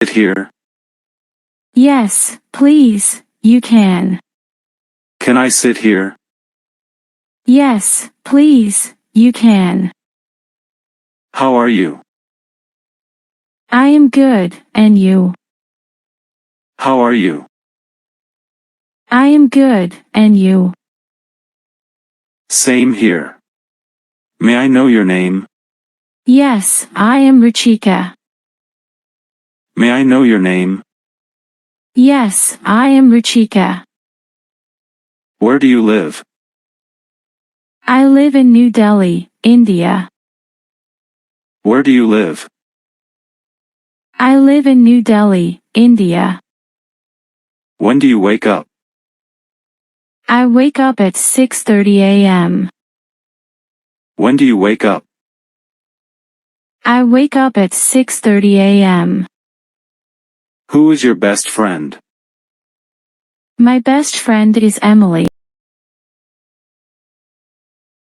sit here? Yes, please, you can. Can I sit here? Yes, please, you can. How are you? I am good, and you? How are you? I am good, and you? Same here. May I know your name? Yes, I am Ruchika. May I know your name? Yes, I am Ruchika. Where do you live? I live in New Delhi, India. Where do you live? I live in New Delhi, India. When do you wake up? I wake up at 6:30 a.m. When do you wake up? I wake up at 6:30 a.m. Who is your best friend? My best friend is Emily.